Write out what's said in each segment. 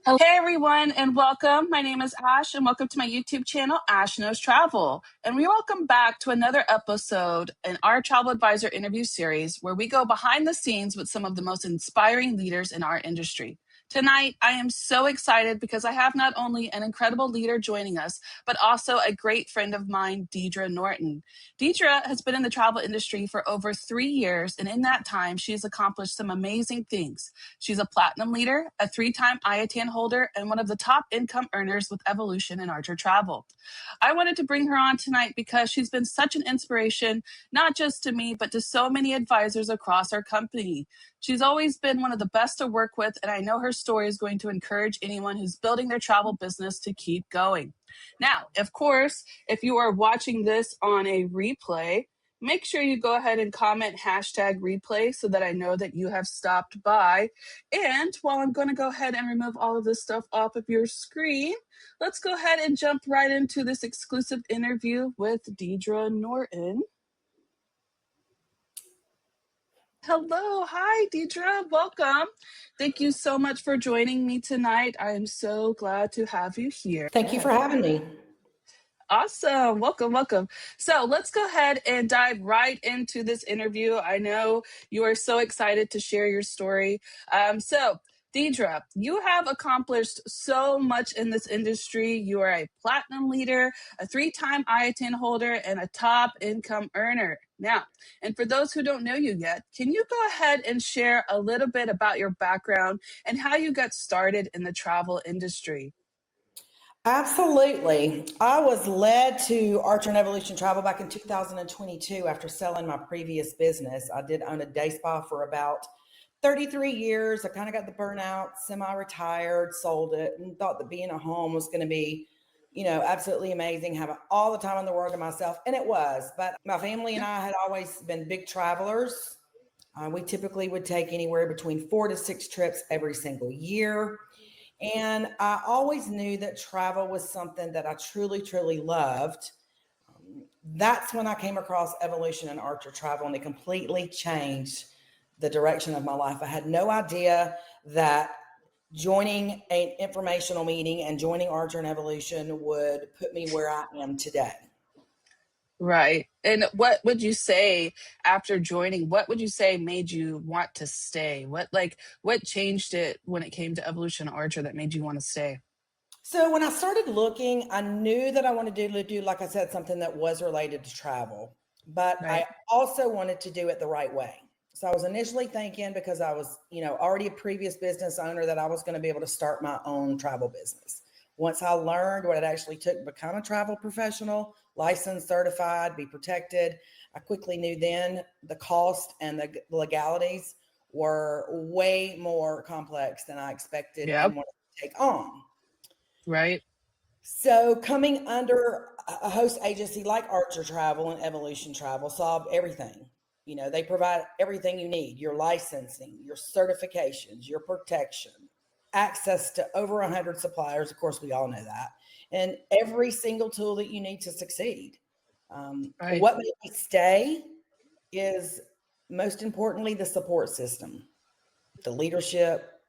Hey everyone, and welcome. My name is Ash, and welcome to my YouTube channel, Ash Knows Travel. And we welcome back to another episode in our Travel Advisor interview series where we go behind the scenes with some of the most inspiring leaders in our industry. Tonight, I am so excited because I have not only an incredible leader joining us, but also a great friend of mine, Deidre Norton. Deidre has been in the travel industry for over 3 years, and in that time, she has accomplished some amazing things. She's a platinum leader, a 3-time IATAN holder, and one of the top income earners with Evolution and Archer Travel. I wanted to bring her on tonight because she's been such an inspiration, not just to me, but to so many advisors across our company. She's always been one of the best to work with, and I know her story is going to encourage anyone who's building their travel business to keep going. Now, of course, if you are watching this on a replay, make sure you go ahead and comment hashtag replay so that I know that you have stopped by. And while I'm going to go ahead and remove all of this stuff off of your screen, let's go ahead and jump right into this exclusive interview with Deidre Norton. Hello. Hi, Deidre. Welcome. Thank you so much for joining me tonight. I am so glad to have you here. Thank you for having me. Awesome. Welcome, welcome. So let's go ahead and dive right into this interview. I know you are so excited to share your story. So, Deidre, you have accomplished so much in this industry. You are a platinum leader, a 3-time IATAN holder, and a top income earner. Now, and for those who don't know you yet, can you go ahead and share a little bit about your background and how you got started in the travel industry? Absolutely. I was led to Archer and Evolution Travel back in 2022 after selling my previous business. I did own a day spa for about 33 years. I kind of got the burnout, semi-retired, sold it, and thought that being at home was going to be, absolutely amazing, having all the time in the world to myself. And it was. But my family and I had always been big travelers. We typically would take anywhere between 4 to 6 trips every single year. And I always knew that travel was something that I truly, truly loved. That's when I came across Evolution and Archer Travel, and it completely changed the direction of my life. I had no idea that joining an informational meeting and joining Archer and Evolution would put me where I am today. Right. And what would you say after joining? What would you say made you want to stay? What changed it when it came to Evolution Archer that made you want to stay? So when I started looking, I knew that I wanted to do, like I said, something that was related to travel, but Right. I also wanted to do it the right way. So I was initially thinking, because I was, already a previous business owner, that I was going to be able to start my own travel business. Once I learned what it actually took to become a travel professional, licensed, certified, be protected, I quickly knew then the cost and the legalities were way more complex than I expected Yep. and wanted to take on. Right. So coming under a host agency like Archer Travel and Evolution Travel solved everything. They provide everything you need: your licensing, your certifications, your protection, access to over 100 suppliers. Of course, we all know that. And every single tool that you need to succeed. Right. What made me stay is, most importantly, the support system, the leadership,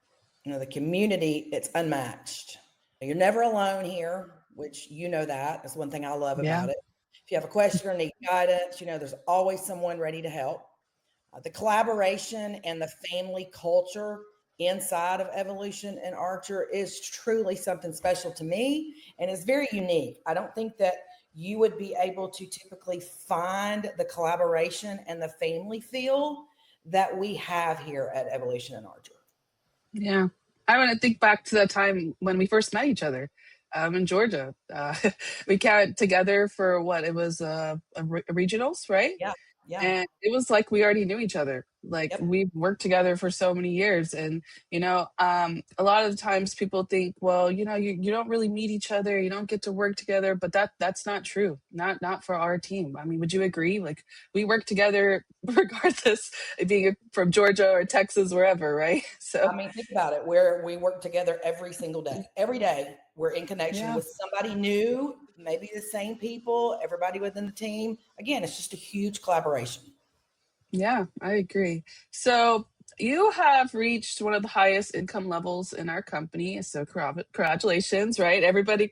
the community. It's unmatched. You're never alone here, which that's one thing I love about it. If you have a question or need guidance, there's always someone ready to help. The collaboration and the family culture inside of Evolution and Archer is truly something special to me, and it's very unique. I don't think that you would be able to typically find the collaboration and the family feel that we have here at Evolution and Archer. Yeah. I want to think back to the time when we first met each other in Georgia. We came together for what it was a regionals, right? Yeah. And it was like we already knew each other. Yep. We've worked together for so many years. And, a lot of the times people think, well, you don't really meet each other. You don't get to work together. But that's not true. Not for our team. I mean, would you agree? We work together regardless of being from Georgia or Texas, wherever, right? So, think about it, we work together every single day. Every day we're in connection with somebody new, maybe the same people, everybody within the team. Again, it's just a huge collaboration. Yeah, I agree. So You have reached one of the highest income levels in our company. So congratulations, right? Everybody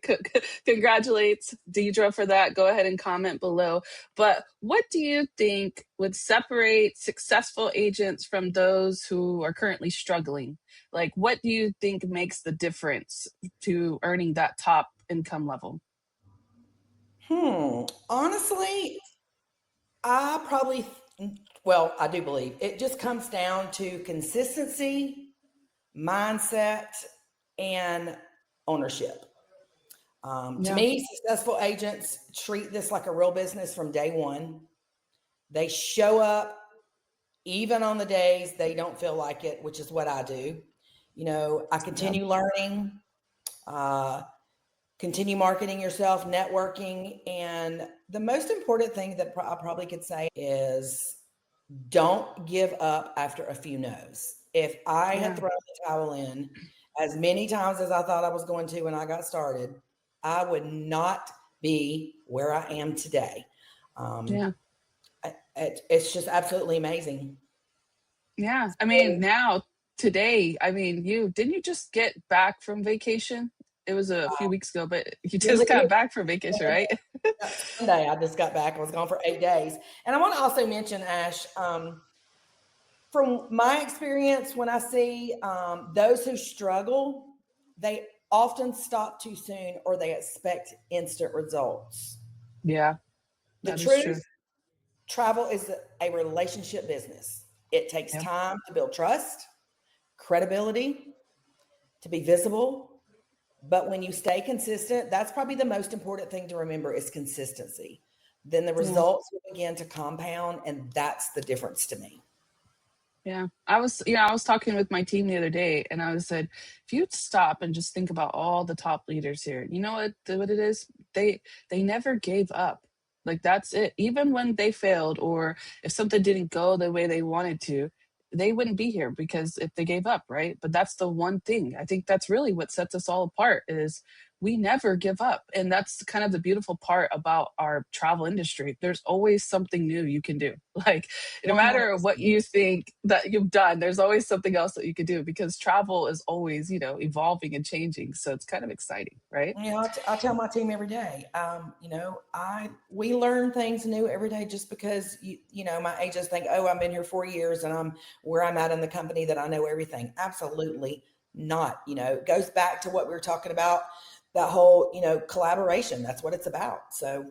congratulates Deidre for that. Go ahead and comment below. But what do you think would separate successful agents from those who are currently struggling? Like, what do you think makes the difference to earning that top income level? Honestly, I do believe it just comes down to consistency, mindset, and ownership. To Yeah. me, successful agents treat this like a real business from day one. They show up even on the days they don't feel like it, which is what I do. I Yeah. continue learning, uh, continue marketing yourself, networking. And the most important thing that I probably could say is don't give up after a few no's. If I had Yeah. thrown the towel in as many times as I thought I was going to when I got started, I would not be where I am today. Um, Yeah. it's just absolutely amazing. Yeah. I mean, now, today, I mean, didn't you just get back from vacation? It was a few weeks ago, but you just got back from vacation, right? Sunday, I just got back. I was gone for 8 days. And I want to also mention, Ash, from my experience, when I see those who struggle, they often stop too soon or they expect instant results. Yeah, The that is truth, true. travel is a relationship business. It takes Yeah. time to build trust, credibility, to be visible. But when you stay consistent, that's probably the most important thing to remember is consistency. Then the Yeah. results will begin to compound, and that's the difference to me. Yeah. I was talking with my team the other day and I said, if you stop and just think about all the top leaders here, you know what it is? They never gave up. Like that's it. Even when they failed or if something didn't go the way they wanted to, they wouldn't be here because if they gave up, right? But that's the one thing. I think that's really what sets us all apart is we never give up. And that's kind of the beautiful part about our travel industry. There's always something new you can do. Like no matter what 100%. you think that you've done, there's always something else that you could do because travel is always, evolving and changing. So it's kind of exciting, right? I tell my team every day. We learn things new every day. Just because my agents think, oh, I've been here 4 years and I'm where I'm at in the company that I know everything. Absolutely not. It goes back to what we were talking about. That whole collaboration. That's what it's about. So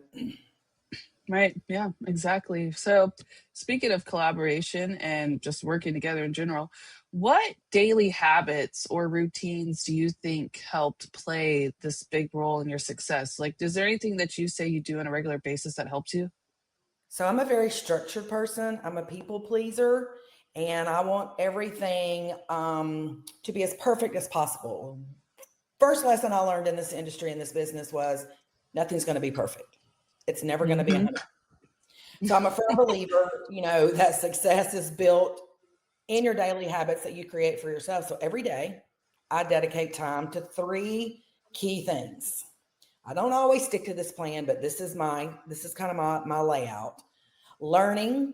Right. Yeah, exactly. So, speaking of collaboration and just working together in general, what daily habits or routines do you think helped play this big role in your success? Like, is there anything that you say you do on a regular basis that helps you? So I'm a very structured person. I'm a people pleaser, and I want everything to be as perfect as possible. First lesson I learned in this industry, in this business, was nothing's going to be perfect. It's never going to be Hmm. 100. So I'm a firm believer, that success is built in your daily habits that you create for yourself. So every day, I dedicate time to three key things. I don't always stick to this plan, but this is kind of my layout. Learning,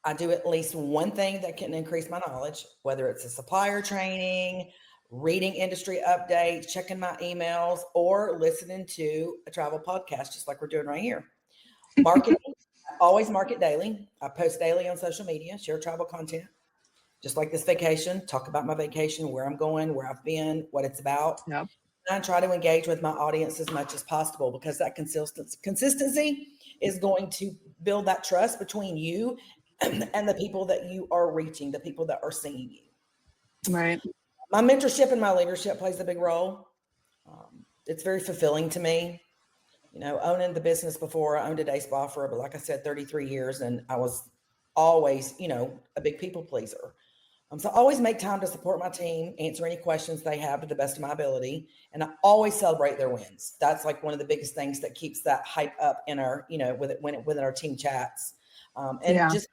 I do at least one thing that can increase my knowledge, whether it's a supplier training, reading industry updates, checking my emails, or listening to a travel podcast, just like we're doing right here. Marketing, I always market daily. I post daily on social media, share travel content, just like this vacation, talk about my vacation, where I'm going, where I've been, what it's about. Yep. And I try to engage with my audience as much as possible because that consistency is going to build that trust between you and the people that you are reaching, the people that are seeing you. Right. My mentorship and my leadership plays a big role. It's very fulfilling to me. Owning the business before, I owned a day spa for, but like I said, 33 years, and I was always, a big people pleaser. So I always make time to support my team, answer any questions they have to the best of my ability, and I always celebrate their wins. That's like one of the biggest things that keeps that hype up in our, within our team chats, and Yeah. just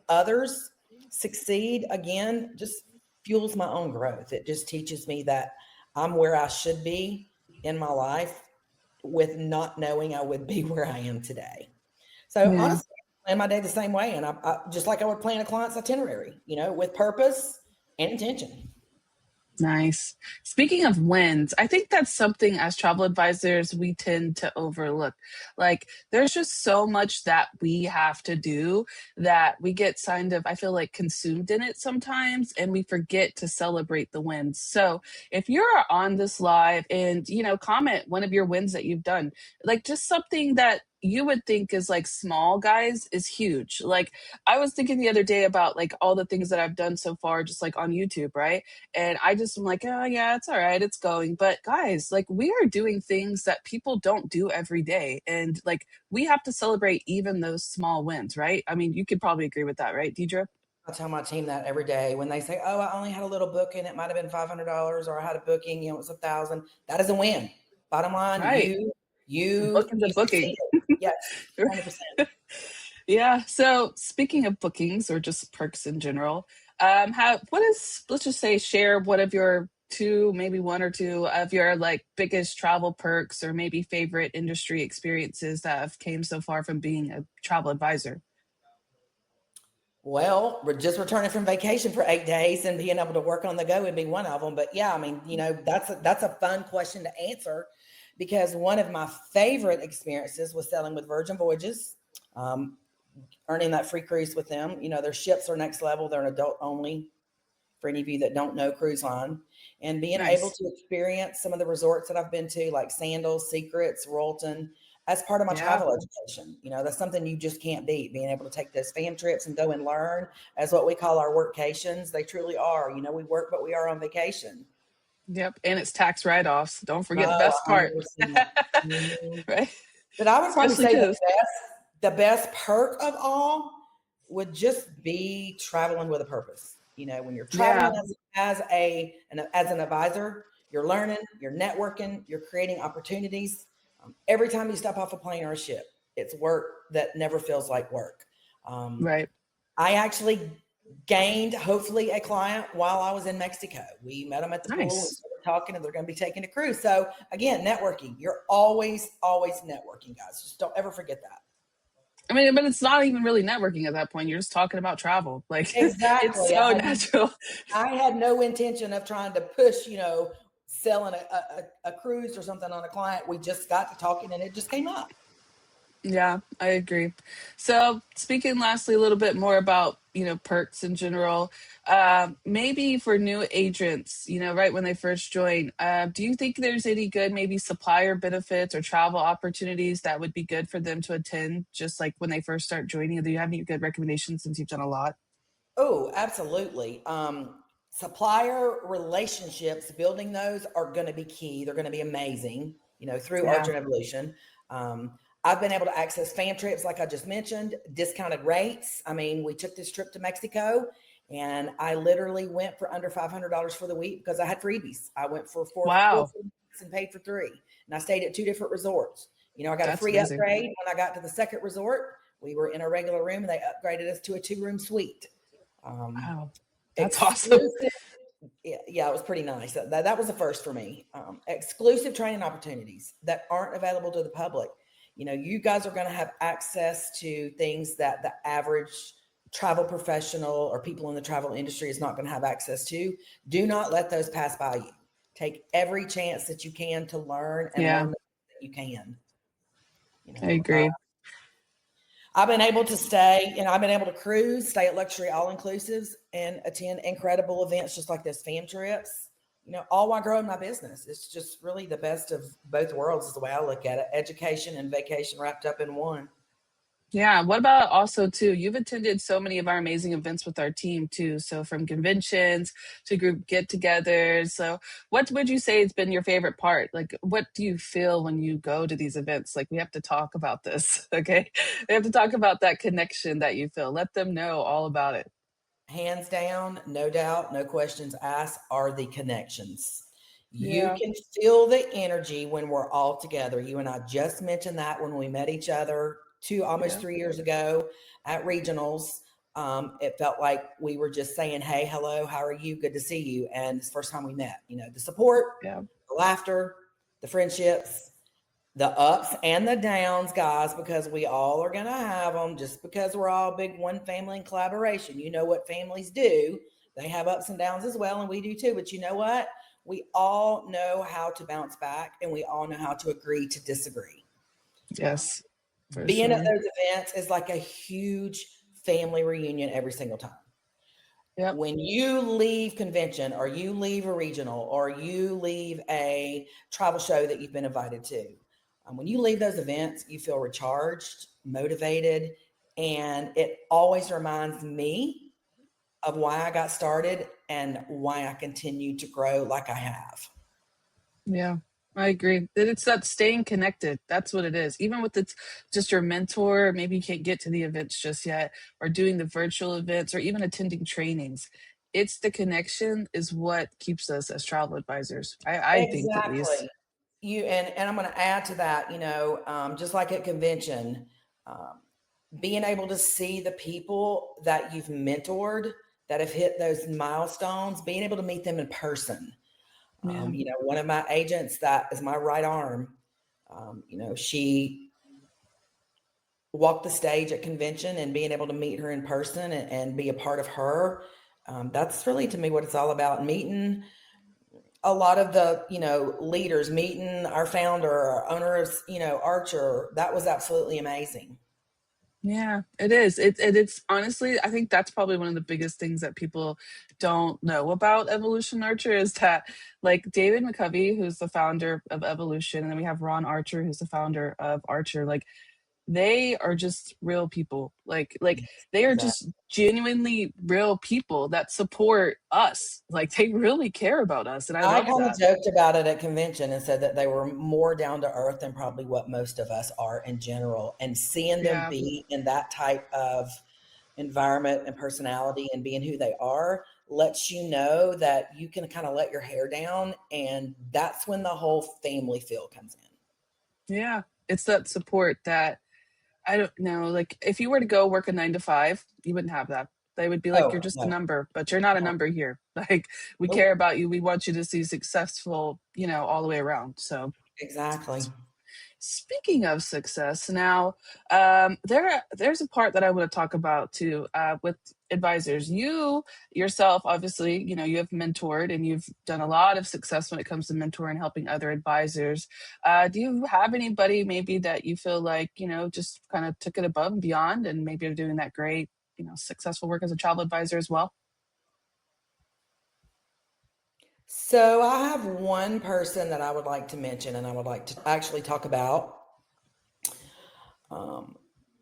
others succeed again, just fuels my own growth. It just teaches me that I'm where I should be in my life with not knowing I would be where I am today. So Yeah. honestly, plan my day the same way. And I just like I would plan a client's itinerary, with purpose and intention. Nice. Speaking of wins, I think that's something as travel advisors we tend to overlook. Like, there's just so much that we have to do that we get kind of, I feel like, consumed in it sometimes, and we forget to celebrate the wins. So, if you're on this live and, comment one of your wins that you've done, like just something that you would think is like small, guys, is huge. Like, I was thinking the other day about like all the things that I've done so far, just like on YouTube, right? And I just am like, oh, yeah, it's all right. It's going. But guys, like we are doing things that people don't do every day. And like we have to celebrate even those small wins, right? I mean, you could probably agree with that, right, Deidre? I tell my team that every day when they say, "Oh, I only had a little booking. It might have been $500, or I had a booking. It was 1,000." That is a win. Bottom line, Right. you Booking's a booking. succeeded. Yes, 100%. Yeah. So speaking of bookings or just perks in general, let's just say share one of your two, maybe one or two of your like biggest travel perks or maybe favorite industry experiences that have came so far from being a travel advisor. Well, we're just returning from vacation for 8 days and being able to work on the go would be one of them. But yeah, I mean, that's a fun question to answer because one of my favorite experiences was sailing with Virgin Voyages, earning that free cruise with them. Their ships are next level. They're an adult only for any of you that don't know cruise line, and being able Nice. to experience some of the resorts that I've been to, like Sandals, Secrets, Royalton, as part of my Yeah. travel education. That's something you just can't beat. Being able to take those fam trips and go and learn as what we call our workcations. They truly are. We work, but we are on vacation. Yep. And it's tax write-offs. Don't forget the Oh, best part. 100%. Mhm. Right. But I would probably Especially say because, the best perk of all would just be traveling with a purpose. When you're yeah. traveling as an advisor, you're learning, you're networking, you're creating opportunities. Every time you step off a plane or a ship, it's work that never feels like work. Right. I actually gained, hopefully, a client while I was in Mexico. We met them at the pool. We Nice. started talking, and they're going to be taking a cruise. So again, networking. You're always networking, guys. Just don't ever forget that. I mean, but it's not even really networking at that point. You're just talking about travel. Like it's Exactly. so natural. I had no intention of trying to push, selling a cruise or something on a client. We just got to talking, and it just came up. Yeah, I agree. So, speaking lastly a little bit more about, perks in general, maybe for new agents, right when they first join, do you think there's any good, maybe supplier benefits or travel opportunities that would be good for them to attend just like when they first start joining? Do you have any good recommendations since you've done a lot? Oh, absolutely. Supplier relationships, building those are going to be key. They're going to be amazing, through Arch Yeah. and Evolution. I've been able to access fan trips, like I just mentioned, discounted rates. I mean, we took this trip to Mexico and I literally went for under $500 for the week because I had freebies. I went for four Wow. weeks and paid for 3. And I stayed at 2 different resorts. I got a That's free amazing. upgrade when I got to the second resort. We were in a regular room and they upgraded us to a 2-room suite. Wow. That's awesome. Exclusive. Yeah, it was pretty nice. That was the first for me. Exclusive training opportunities that aren't available to the public. You guys are going to have access to things that the average travel professional or people in the travel industry is not going to have access to. Do not let those pass by you. Take every chance that you can to learn and Yeah, learn that you can. I agree. I've been able to stay, I've been able to cruise, stay at luxury all-inclusives, and attend incredible events just like those fam trips, all while growing my business. It's just really the best of both worlds is the way I look at it. Education and vacation wrapped up in one. Yeah. What about also too? You've attended so many of our amazing events with our team too. So from conventions to group get-togethers. So what would you say has been your favorite part? Like, what do you feel when you go to these events? Like, we have to talk about this. Okay, we have to talk about that connection that you feel. Let them know all about it. Hands down, no doubt, no questions asked, are the connections. You Yeah. can feel the energy when we're all together. You and I just mentioned that when we met each other almost Yeah. 3 years ago at regionals. It felt like we were just saying, "Hey, hello, how are you? Good to see you." And it's the first time we met. The support, Yeah. the laughter, the friendships. the ups and the downs, guys, because we all are going to have them. Just because we're all big one family and collaboration, you know what families do. They have ups and downs as well, and we do too. But you know what? We all know how to bounce back, and we all know how to agree to disagree. Yes, Being at sure. those events is like a huge family reunion every single time. Yep. When you leave convention, or you leave a regional, or you leave a travel show that you've been invited to, when you leave those events, you feel recharged, motivated, and it always reminds me of why I got started and why I continue to grow like I have. Yeah, I agree. That it's that staying connected. That's what it is. Even with it's just your mentor, maybe you can't get to the events just yet, or doing the virtual events, or even attending trainings. It's the connection is what keeps us as travel advisors. I think at least. Exactly. And I'm going to add to that, just like at convention, um, being able to see the people that you've mentored that have hit those milestones, being able to meet them in person. Yeah. One of my agents that is my right arm, she walked the stage at convention, and being able to meet her in person and be a part of her, that's really to me what it's all about. Meeting a lot of the, leaders, meeting our founder, our owner of, Archer, that was absolutely amazing. Yeah, it is. It's honestly, I think that's probably one of the biggest things that people don't know about Evolution Archer is that, like David McCovey, who's the founder of Evolution, and then we have Ron Archer, who's the founder of Archer. Like they are just real people. Like they are Exactly. just genuinely real people that support us. Like they really care about us, and I I love kind of that. joked about it at convention and said that they were more down to earth than probably what most of us are in general. And seeing them Yeah. be in that type of environment and personality and being who they are lets you know that you can kind of let your hair down. And that's when the whole family feel comes in. Yeah. It's that support that I don't know. Like, if you were to go work a 9 to 5, you wouldn't have that. They would be like, you're Oh, just a no, number, but you're not a no, number here. Like, we care nope, about you. We want you to see successful, all the way around. So, exactly. speaking of success, now there's a part that I want to talk about too with advisors. You yourself, obviously, you have mentored and you've done a lot of success when it comes to mentoring and helping other advisors. Do you have anybody maybe that you feel like just kind of took it above and beyond, and maybe are doing that great, successful work as a travel advisor as well? So I have one person that I would like to mention, and I would like to actually talk about. Um,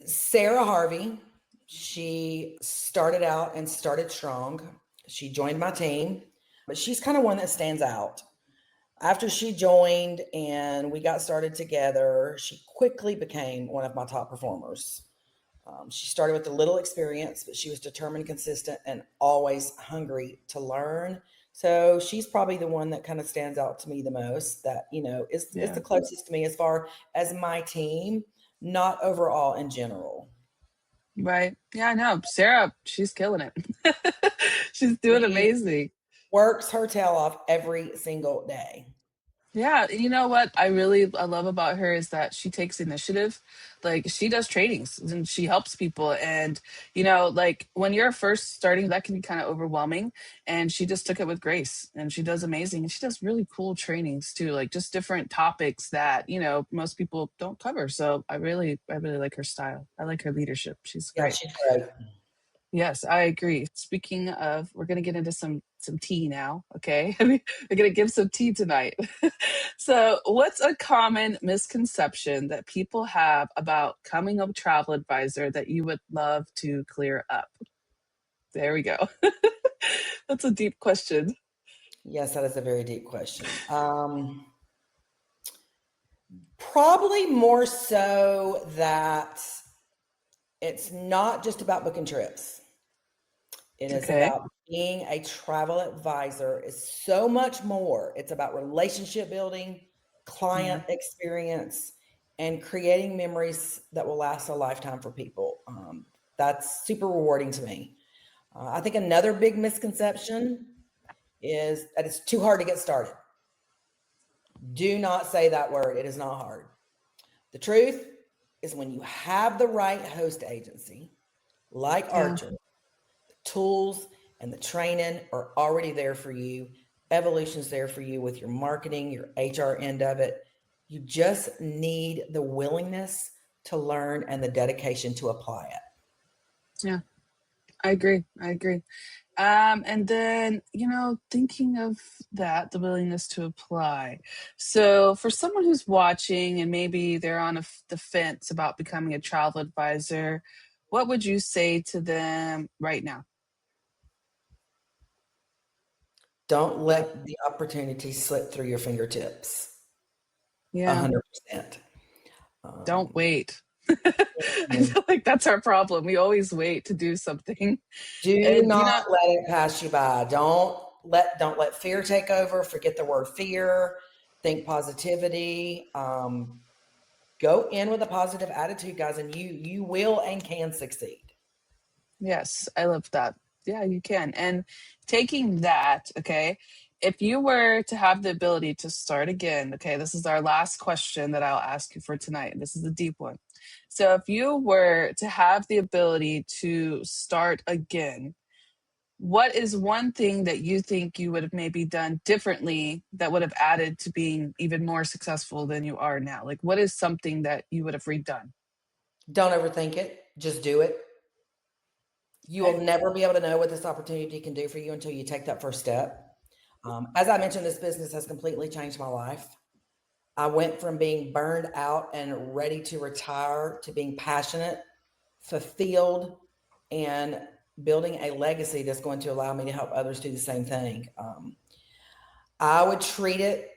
Sarah Harvey. She started out and started strong. She joined my team, but she's kind of one that stands out. After she joined and we got started together, she quickly became one of my top performers. She started with a little experience, but she was determined, consistent, and always hungry to learn. So she's probably the one that kind of stands out to me the most. That is Yeah. the closest to me as far as my team, not overall in general. Right. Yeah, I know. Sarah, she's killing it. She's doing She amazing. works her tail off every single day. Yeah, you know what I love about her is that she takes initiative. Like she does trainings and she helps people, and like when you're first starting, that can be kind of overwhelming, and she just took it with grace, and she does amazing, and she does really cool trainings too, like just different topics that most people don't cover. So I really like her style. I like her leadership. She's Yeah, great. she's great. Yes, I agree. Speaking of, we're gonna get into some tea now. Okay, we're gonna give some tea tonight. So, what's a common misconception that people have about coming a travel advisor that you would love to clear up? There we go. That's a deep question. Yes, that is a very deep question. Probably more so that it's not just about booking trips. It is Okay. about being a travel advisor is so much more. It's about relationship building, Yeah. client experience, and creating memories that will last a lifetime for people. That's super rewarding to me. I think another big misconception is that it's too hard to get started. Do not say that word. It is not hard. The truth is when you have the right host agency, like Archer, the tools and the training are already there for you. Evolution's there for you with your marketing, your HR end of it. You just need the willingness to learn and the dedication to apply it. Yeah, I agree. And then, thinking of that, the willingness to apply. So for someone who's watching and maybe they're on the fence about becoming a travel advisor, what would you say to them right now? Don't let the opportunity slip through your fingertips. Yeah. 100%. Don't wait. I feel like that's our problem. We always wait to do something. Do not let it pass you by. Don't let fear take over. Forget the word fear. Think positivity. Go in with a positive attitude, guys, and you will and can succeed. Yes, I love that. Yeah, you can. And taking that, okay, if you were to have the ability to start again, okay, this is our last question that I'll ask you for tonight. This is a deep one. So if you were to have the ability to start again, what is one thing that you think you would have maybe done differently that would have added to being even more successful than you are now? Like, what is something that you would have redone? Don't overthink it. Just do it. You will never be able to know what this opportunity can do for you until you take that first step. As I mentioned, this business has completely changed my life. I went from being burned out and ready to retire to being passionate, fulfilled, and building a legacy that's going to allow me to help others do the same thing. I would treat it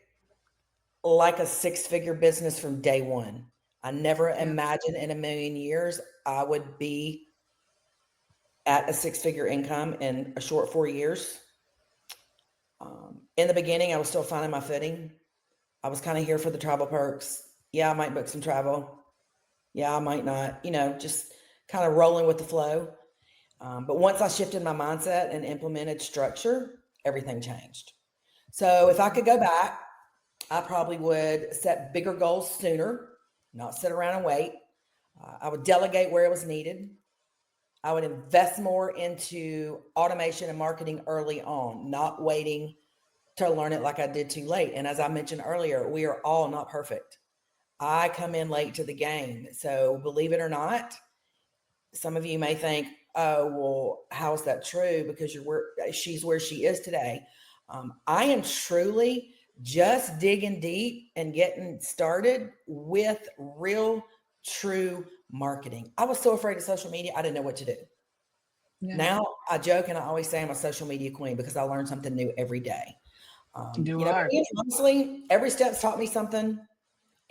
like a six-figure business from day one. I never imagined in a million years I would be at a six-figure income in a short 4 years. In the beginning, I was still finding my footing. I was kind of here for the travel perks. Yeah, I might book some travel. Yeah, I might not, just kind of rolling with the flow. But once I shifted my mindset and implemented structure, everything changed. So if I could go back, I probably would set bigger goals sooner, not sit around and wait. I would delegate where it was needed. I would invest more into automation and marketing early on, not waiting to learn it like I did too late. And as I mentioned earlier, we are all not perfect. I come in late to the game. So believe it or not, some of you may think, oh, well, how is that true? Because she's where she is today. I am truly just digging deep and getting started with real, true marketing. I was so afraid of social media. I didn't know what to do. Yeah. Now I joke and I always say I'm a social media queen because I learn something new every day. Honestly, every step's taught me something,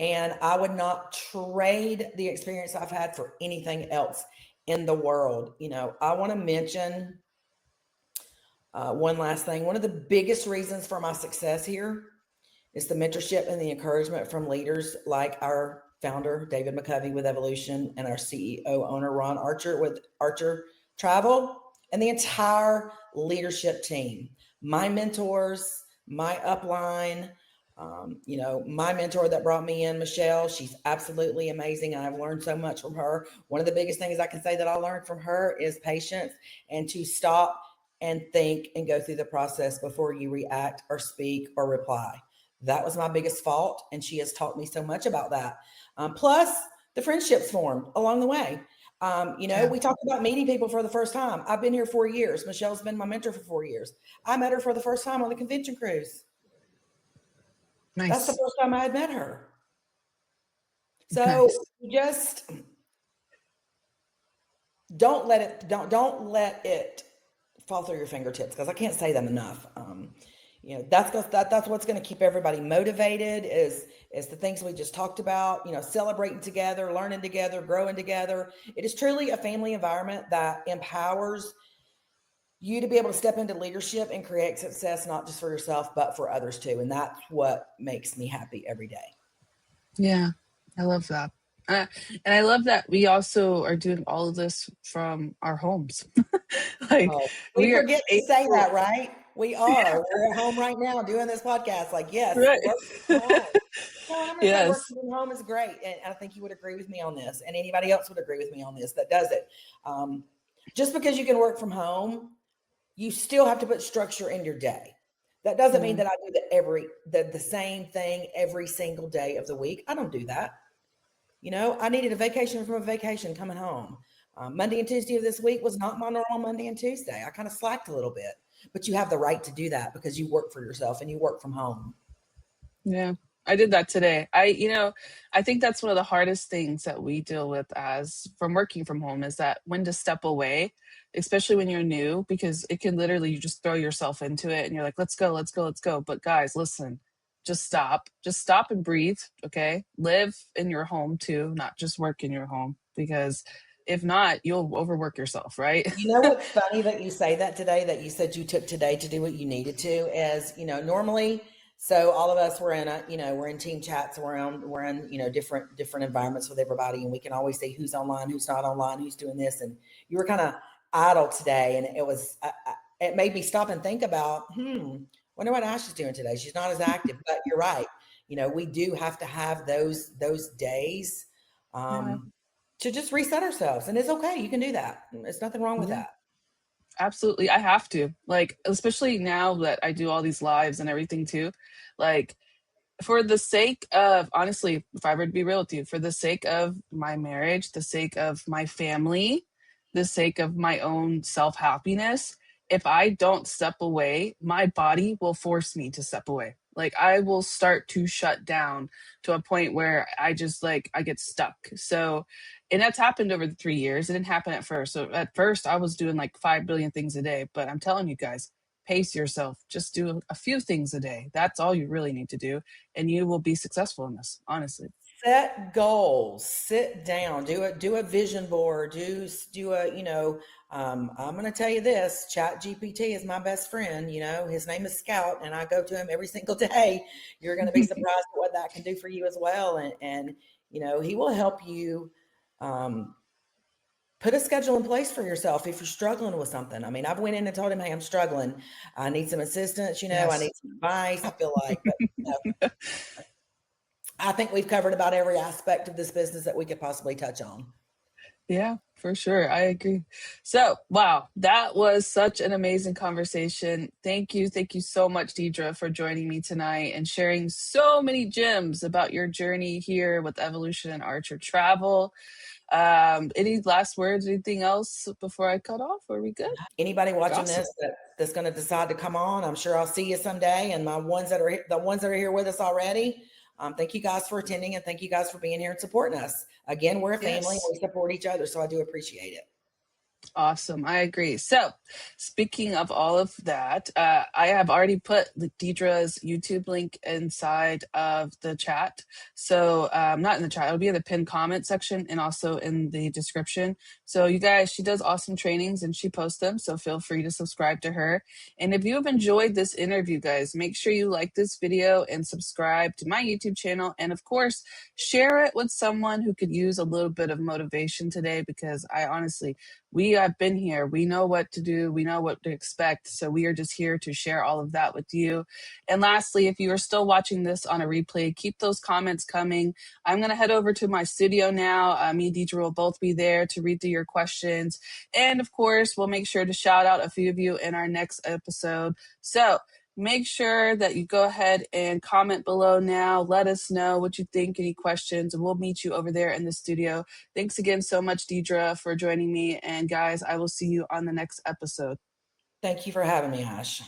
and I would not trade the experience I've had for anything else in the world. I want to mention one last thing. One of the biggest reasons for my success here is the mentorship and the encouragement from leaders like our founder, David McCovey with Evolution, and our CEO owner, Ron Archer with Archer Travel, and the entire leadership team. My mentors, my upline, my mentor that brought me in, Michelle, she's absolutely amazing. I've learned so much from her. One of the biggest things I can say that I learned from her is patience and to stop and think and go through the process before you react or speak or reply. That was my biggest fault, and she has taught me so much about that. Plus, the friendships formed along the way. We talked about meeting people for the first time. I've been here 4 years. Michelle's been my mentor for 4 years. I met her for the first time on the convention cruise. Nice. That's the first time I had met her. So just don't let it fall through your fingertips, because I can't say that enough. That's what's going to keep everybody motivated is the things we just talked about, celebrating together, learning together, growing together. It is truly a family environment that empowers you to be able to step into leadership and create success, not just for yourself, but for others too. And that's what makes me happy every day. Yeah, I love that. And I love that we also are doing all of this from our homes. we forget to say that, right? We are. We're at home right now doing this podcast. Like, yes, Right. work from home. No, I'm going to say Yes. working from home is great. And I think you would agree with me on this. And anybody else would agree with me on this that does it. Just because you can work from home, you still have to put structure in your day. That doesn't mean that I do the same thing every single day of the week. I don't do that. You know, I needed a vacation from a vacation coming home. Monday and Tuesday of this week was not my normal Monday and Tuesday. I kind of slacked a little bit, but you have the right to do that because you work for yourself and you work from home. Yeah, I did that today. I think that's one of the hardest things that we deal with as from working from home is that when to step away, especially when you're new, because it can literally, you just throw yourself into it and you're like, let's go, let's go, let's go. But guys, listen, just stop and breathe. Okay. Live in your home too, not just work in your home, because if not, you'll overwork yourself, right? You know what's funny that you say that today, that you said you took today to do what you needed to, is, normally, so all of us we're in team chats, we're in, different environments with everybody, and we can always see who's online, who's not online, who's doing this. And you were kind of idle today, and it made me stop and think about, wonder what Ash is doing today. She's not as active, but you're right. We do have to have those days. Yeah. To just reset ourselves. And it's okay. You can do that. There's nothing wrong with that. Absolutely. I have to, like, especially now that I do all these lives and everything too, like, for the sake of, honestly, if I were to be real with you, for the sake of my marriage, the sake of my family, the sake of my own self-happiness, if I don't step away, my body will force me to step away. Like, I will start to shut down to a point where I just, like, I get stuck. So, and that's happened over the 3 years. It didn't happen at first. So at first I was doing like 5 billion things a day, but I'm telling you guys, pace yourself. Just do a few things a day. That's all you really need to do, and you will be successful in this, honestly. Set goals, sit down, do a vision board, do a, I'm going to tell you this, Chat GPT is my best friend. His name is Scout, and I go to him every single day. You're going to be surprised at what that can do for you as well. And he will help you, put a schedule in place for yourself if you're struggling with something. I mean, I've went in and told him, hey, I'm struggling. I need some assistance, Yes. I need some advice. I feel like, but, I think we've covered about every aspect of this business that we could possibly touch on. Yeah, for sure. I agree. So, wow, that was such an amazing conversation. Thank you. Thank you so much, Deidre, for joining me tonight and sharing so many gems about your journey here with Evolution and Archer Travel. Any last words, anything else before I cut off? Are we good? Anybody watching Awesome. this that's going to decide to come on, I'm sure I'll see you someday. And the ones that are here with us already, thank you guys for attending, and thank you guys for being here and supporting us. Again, we're a family. Yes. And we support each other, so I do appreciate it. Awesome. I agree. So, speaking of all of that, I have already put Deidre's YouTube link inside of the chat. So, not in the chat, it'll be in the pinned comment section and also in the description. So, you guys, she does awesome trainings and she posts them. So, feel free to subscribe to her. And if you have enjoyed this interview, guys, make sure you like this video and subscribe to my YouTube channel. And of course, share it with someone who could use a little bit of motivation today, because I honestly, we have been here. We know what to do. We know what to expect. So we are just here to share all of that with you. And lastly, if you are still watching this on a replay, keep those comments coming. I'm going to head over to my studio now. Me and Deidre will both be there to read through your questions. And of course, we'll make sure to shout out a few of you in our next episode. So make sure that you go ahead and comment below now. Let us know what you think, any questions, and we'll meet you over there in the studio. Thanks again so much, Deidre, for joining me. And guys, I will see you on the next episode. Thank you for having me, Ash.